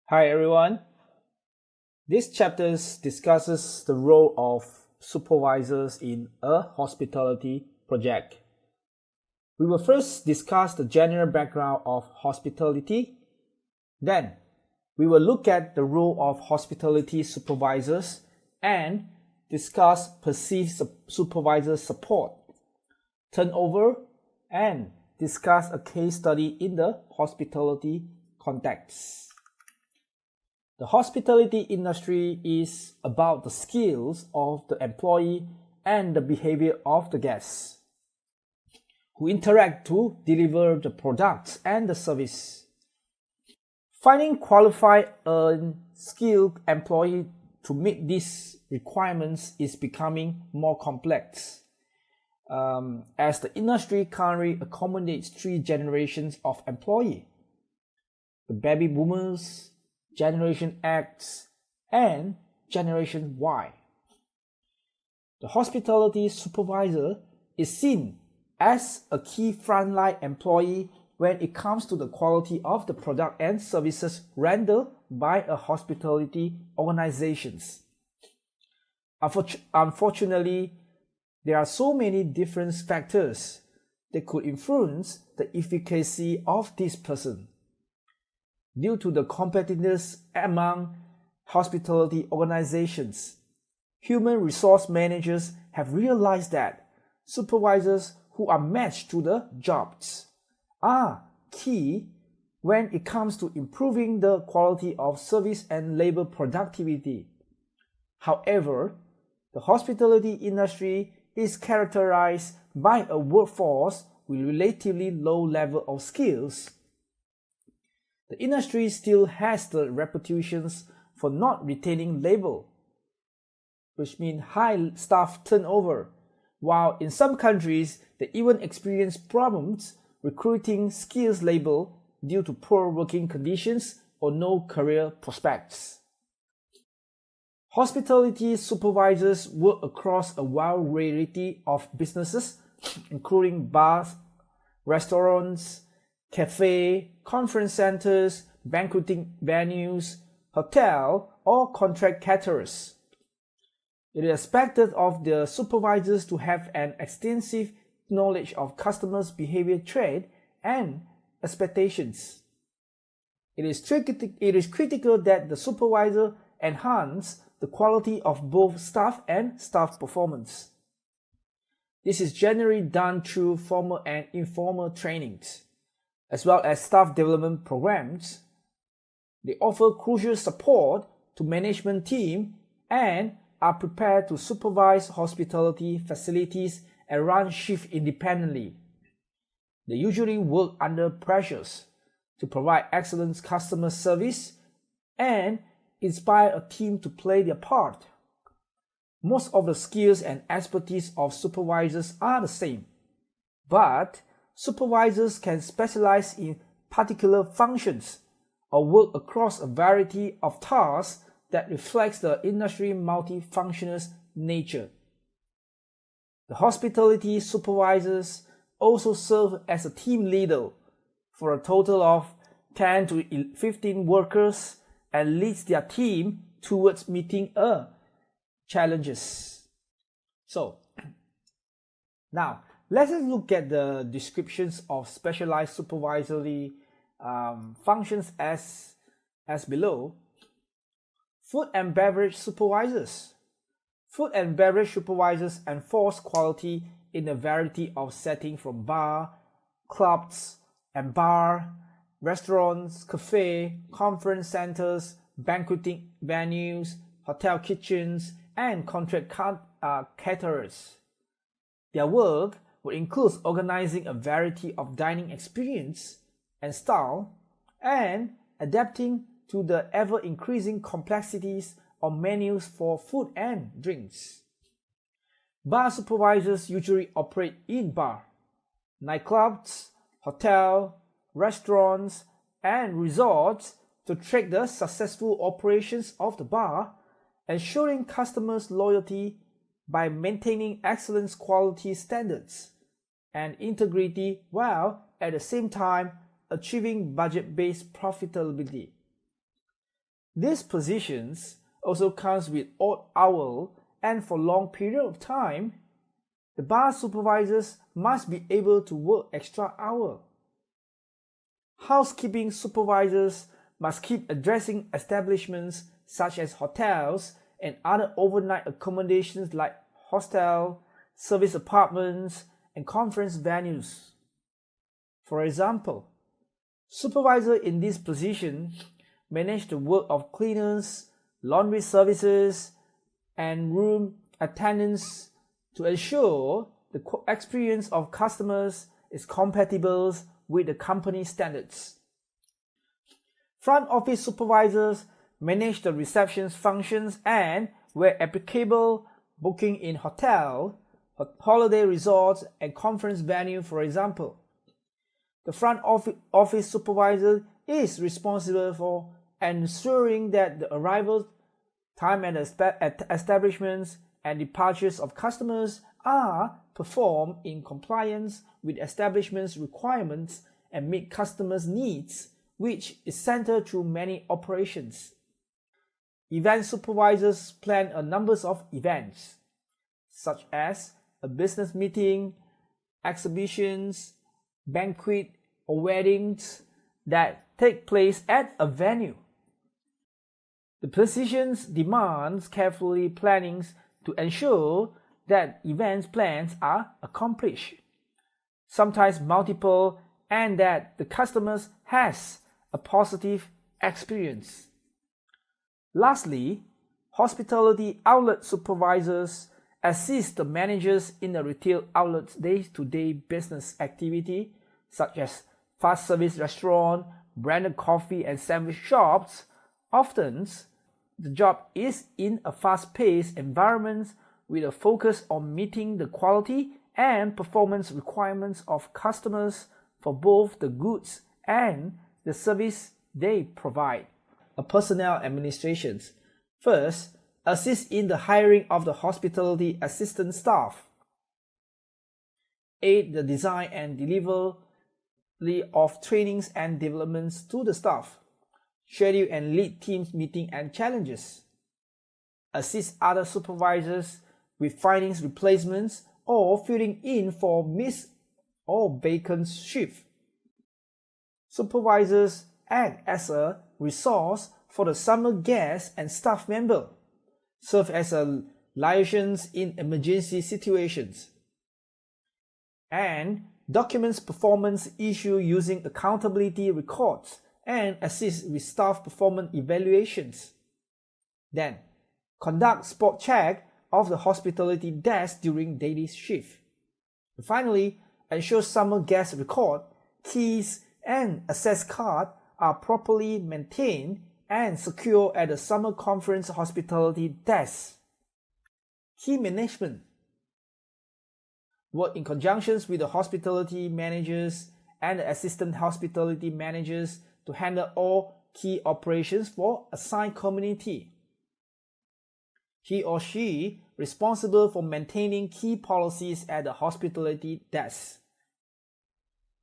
Hi everyone. This chapter discusses the role of supervisors in a hospitality project. We will first discuss the general background of hospitality. Then, we will look at the role of hospitality supervisors and discuss perceived supervisor support, turnover, and discuss a case study in the hospitality context. The hospitality industry is about the skills of the employee and the behavior of the guests who interact to deliver the products and the service. Finding qualified and skilled employees to meet these requirements is becoming more complex as the industry currently accommodates three generations of employees: the baby boomers, Generation X, and Generation Y. The hospitality supervisor is seen as a key frontline employee when it comes to the quality of the product and services rendered by a hospitality organizations. Unfortunately, there are so many different factors that could influence the efficacy of this person. Due to the competitiveness among hospitality organizations, human resource managers have realized that supervisors who are matched to the jobs are key when it comes to improving the quality of service and labor productivity. However, the hospitality industry is characterized by a workforce with relatively low level of skills. The industry still has the reputations for not retaining labor, which means high staff turnover, while in some countries they even experience problems recruiting skilled labor due to poor working conditions or no career prospects. Hospitality supervisors work across a wide variety of businesses, including bars, restaurants, cafe, conference centers, banqueting venues, hotel, or contract caterers. It is expected of the supervisors to have an extensive knowledge of customers' behavior trade and expectations. It is critical that the supervisor enhance the quality of both staff and staff performance. This is generally done through formal and informal trainings, as well as staff development programs. They offer crucial support to management team and are prepared to supervise hospitality facilities and run shifts independently. They usually work under pressures to provide excellent customer service and inspire a team to play their part. Most of the skills and expertise of supervisors are the same, but supervisors can specialize in particular functions or work across a variety of tasks that reflects the industry multifunctional nature. The hospitality supervisors also serve as a team leader for a total of 10 to 15 workers and leads their team towards meeting challenges. So, now let's look at the descriptions of specialized supervisory functions as below. Food and beverage supervisors. Food and beverage supervisors enforce quality in a variety of settings from bar, clubs and bar, restaurants, cafe, conference centers, banqueting venues, hotel kitchens, and contract caterers. Their work will include organizing a variety of dining experience and style and adapting to the ever-increasing complexities of menus for food and drinks. Bar supervisors usually operate in bar, nightclubs, hotel, restaurants, and resorts to track the successful operations of the bar, ensuring customers' loyalty by maintaining excellent quality standards and integrity while at the same time achieving budget-based profitability. These positions also comes with odd hour, and for long period of time, the bar supervisors must be able to work extra hour. Housekeeping supervisors must keep addressing establishments such as hotels and other overnight accommodations like hostel, service apartments, and conference venues. For example, supervisor in this position manage the work of cleaners, laundry services, and room attendants to ensure the experience of customers is compatible with the company standards. Front office supervisors manage the reception functions and, where applicable, booking in hotel, holiday resorts, and conference venue, for example. The front office supervisor is responsible for ensuring that the arrival time at establishments and departures of customers are performed in compliance with establishment's requirements and meet customers' needs, which is centered through many operations. Event supervisors plan a number of events, such as a business meeting, exhibitions, banquet, or weddings that take place at a venue. The positions demands carefully planning to ensure that event plans are accomplished, sometimes multiple, and that the customers has a positive experience. Lastly, hospitality outlet supervisors assist the managers in the retail outlet's day-to-day business activity, such as fast service restaurant, branded coffee and sandwich shops. Often, the job is in a fast-paced environment with a focus on meeting the quality and performance requirements of customers for both the goods and the service they provide. A personnel administration. First, assist in the hiring of the hospitality assistant staff. Aid the design and delivery of trainings and developments to the staff. Schedule and lead teams meeting and challenges. Assist other supervisors with finding replacements or filling in for missed or vacant shift. Supervisors act as a resource for the summer guests and staff member. Serve as a liaisons in emergency situations. And documents performance issue using accountability records and assist with staff performance evaluations. Then, conduct spot check of the hospitality desk during daily shift. And finally, ensure summer guest record, keys, and access card are properly maintained and secure at the summer conference hospitality desk. Key management. Work in conjunction with the hospitality managers and the assistant hospitality managers to handle all key operations for assigned community. He or she responsible for maintaining key policies at the hospitality desk.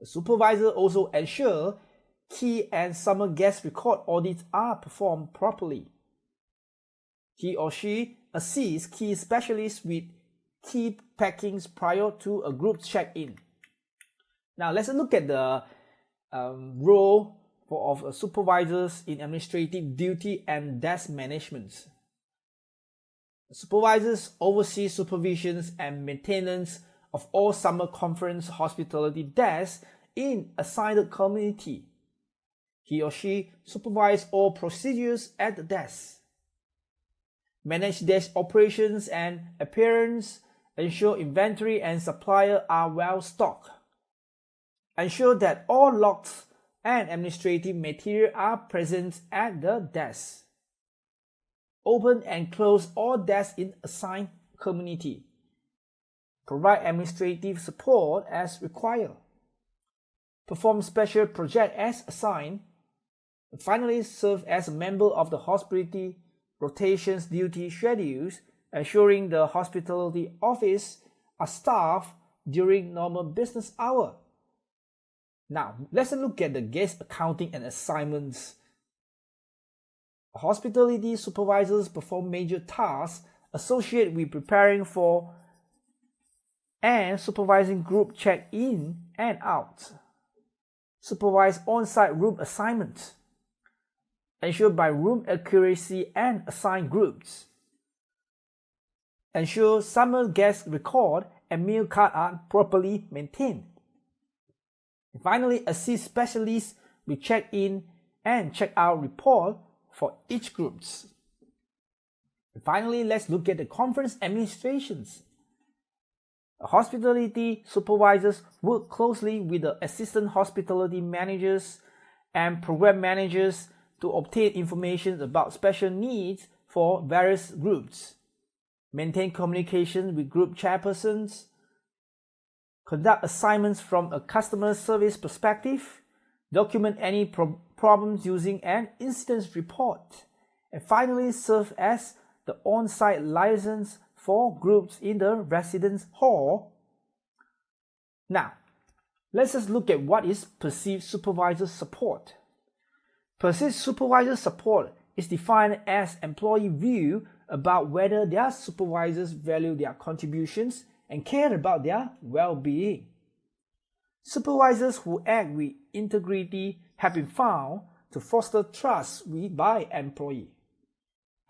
The supervisor also ensure key and summer guest record audits are performed properly. He or she assists key specialists with key packings prior to a group check-in. Now let's look at the role of supervisors in administrative duty and desk management. Supervisors oversee supervisions and maintenance of all summer conference hospitality desks in assigned community. He or she supervises all procedures at the desk, manage desk operations and appearance, ensure inventory and supplier are well stocked, ensure that all logs and administrative material are present at the desk, open and close all desks in assigned community, provide administrative support as required, perform special project as assigned, and finally serve as a member of the hospitality rotations duty schedules, ensuring the hospitality office are staffed during normal business hour. Now, let's look at the guest accounting and assignments. Hospitality supervisors perform major tasks associated with preparing for and supervising group check-in and out, supervise on-site room assignments, ensure by room accuracy and assign groups, ensure summer guest record and meal card are properly maintained. And finally, assist specialists with check-in and check-out report for each group. And finally, let's look at the conference administrations. Hospitality supervisors work closely with the assistant hospitality managers and program managers to obtain information about special needs for various groups, maintain communication with group chairpersons, conduct assignments from a customer service perspective, document any problems using an incident report, and finally serve as the on-site liaisons for groups in the residence hall. Now, let's just look at what is perceived supervisor support. Perceived supervisor support is defined as employee view about whether their supervisors value their contributions and care about their well-being. Supervisors who act with integrity have been found to foster trust by employees.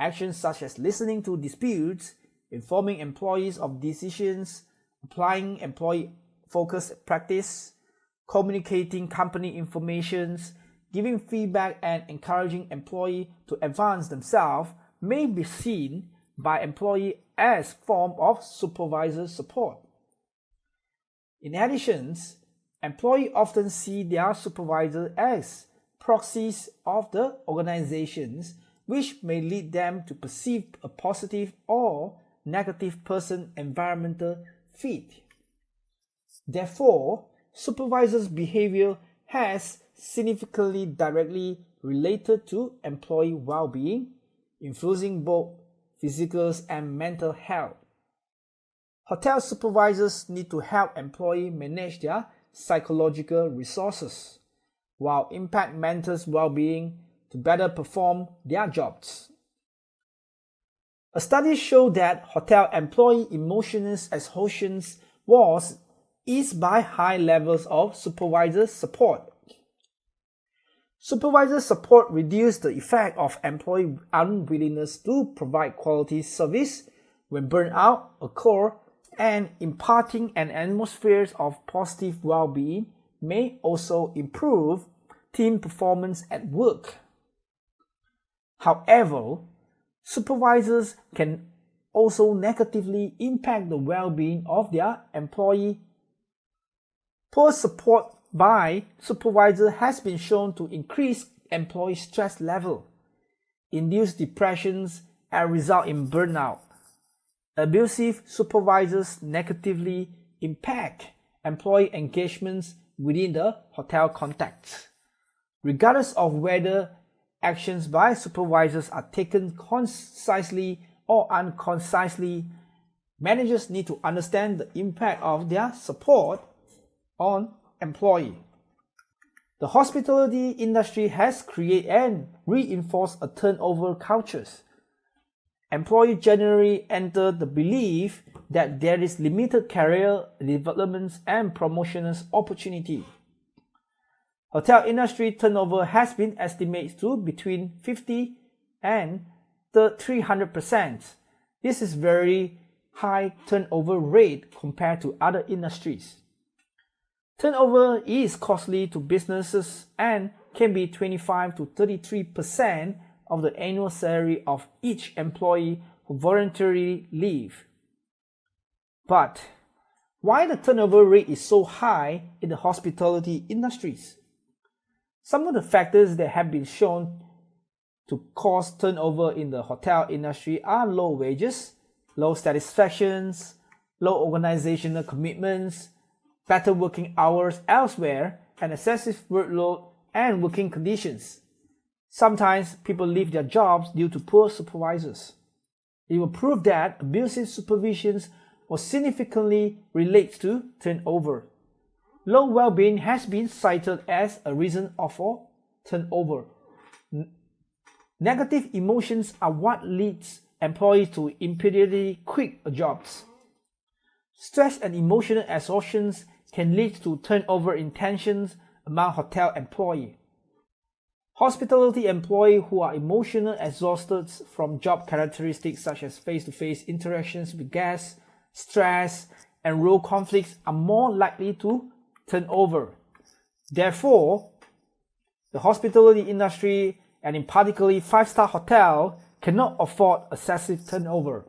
Actions such as listening to disputes, informing employees of decisions, applying employee-focused practice, communicating company information, giving feedback and encouraging employees to advance themselves may be seen by employees as form of supervisor support. In addition, employees often see their supervisor as proxies of the organizations, which may lead them to perceive a positive or negative person-environmental fit. Therefore, supervisors' behavior has significantly directly related to employee well-being, influencing both physical and mental health. Hotel supervisors need to help employees manage their psychological resources, while impact mental well-being to better perform their jobs. A study showed that hotel employee emotional exhaustion was eased by high levels of supervisor support. Supervisor support reduced the effect of employee unwillingness to provide quality service when burnout occurs, and imparting an atmosphere of positive well-being may also improve team performance at work. However, supervisors can also negatively impact the well-being of their employee. Poor support by supervisor has been shown to increase employee stress level, induce depressions, and result in burnout. Abusive supervisors negatively impact employee engagements within the hotel context. Regardless of whether actions by supervisors are taken concisely or unconcisely, managers need to understand the impact of their support on employee. The hospitality industry has created and reinforced a turnover culture. Employees generally enter the belief that there is limited career development and promotional opportunity. Hotel industry turnover has been estimated to between 50 and 300%. This is very high turnover rate compared to other industries. Turnover is costly to businesses and can be 25 to 33% of the annual salary of each employee who voluntarily leave. But why the turnover rate is so high in the hospitality industries? Some of the factors that have been shown to cause turnover in the hotel industry are low wages, low satisfactions, low organizational commitments, better working hours elsewhere, and excessive workload and working conditions. Sometimes people leave their jobs due to poor supervisors. It will prove that abusive supervision will significantly relate to turnover. Low well-being has been cited as a reason for turnover. Negative emotions are what leads employees to immediately quit a job. Stress and emotional exhaustion can lead to turnover in tensions among hotel employees. Hospitality employees who are emotionally exhausted from job characteristics such as face-to-face interactions with guests, stress, and role conflicts are more likely to turn over. Therefore, the hospitality industry, and in particular five-star hotel, cannot afford excessive turnover.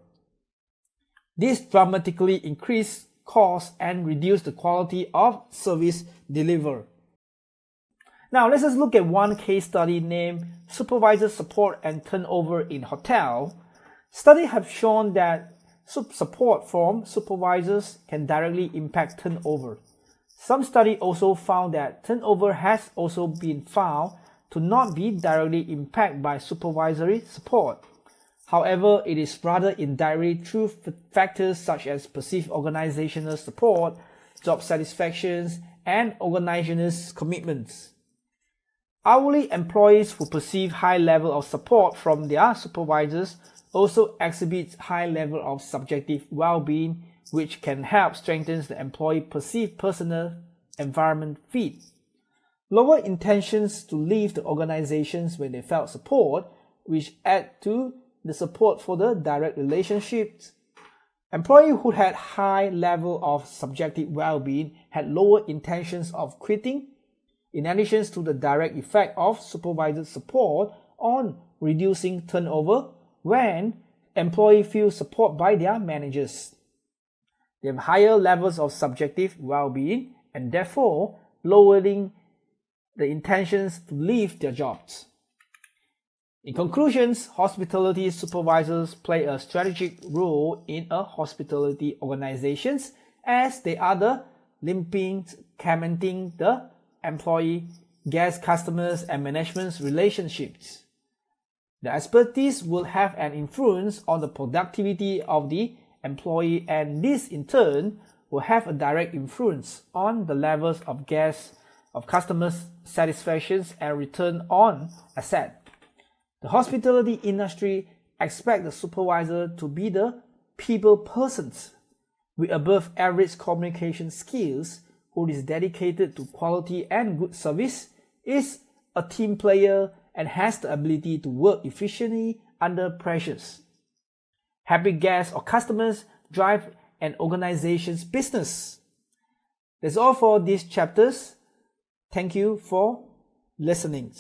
This dramatically increases costs and reduces the quality of service delivered. Now let's just look at one case study named Supervisor Support and Turnover in Hotel. Studies have shown that support from supervisors can directly impact turnover. Some studies also found that turnover has also been found to not be directly impacted by supervisory support. However, it is rather indirect through factors such as perceived organizational support, job satisfaction, and organizational commitments. Hourly employees who perceive high level of support from their supervisors also exhibit high level of subjective well-being, which can help strengthen the employee perceived personal environment fit. Lower intentions to leave the organizations when they felt support, which add to the support for the direct relationships. Employees who had high level of subjective well-being had lower intentions of quitting, in addition to the direct effect of supervisor support on reducing turnover when employees feel support by their managers. They have higher levels of subjective well-being and therefore lowering the intentions to leave their jobs. In conclusion, hospitality supervisors play a strategic role in a hospitality organization as they are the links cementing the employee, guest, customers, and management relationships. The expertise will have an influence on the productivity of the employee, and this in turn will have a direct influence on the levels of guests, of customers' satisfaction and return on asset. The hospitality industry expects the supervisor to be the people persons with above average communication skills, who is dedicated to quality and good service, is a team player, and has the ability to work efficiently under pressures. Happy guests or customers drive an organization's business. That's all for these chapters. Thank you for listening.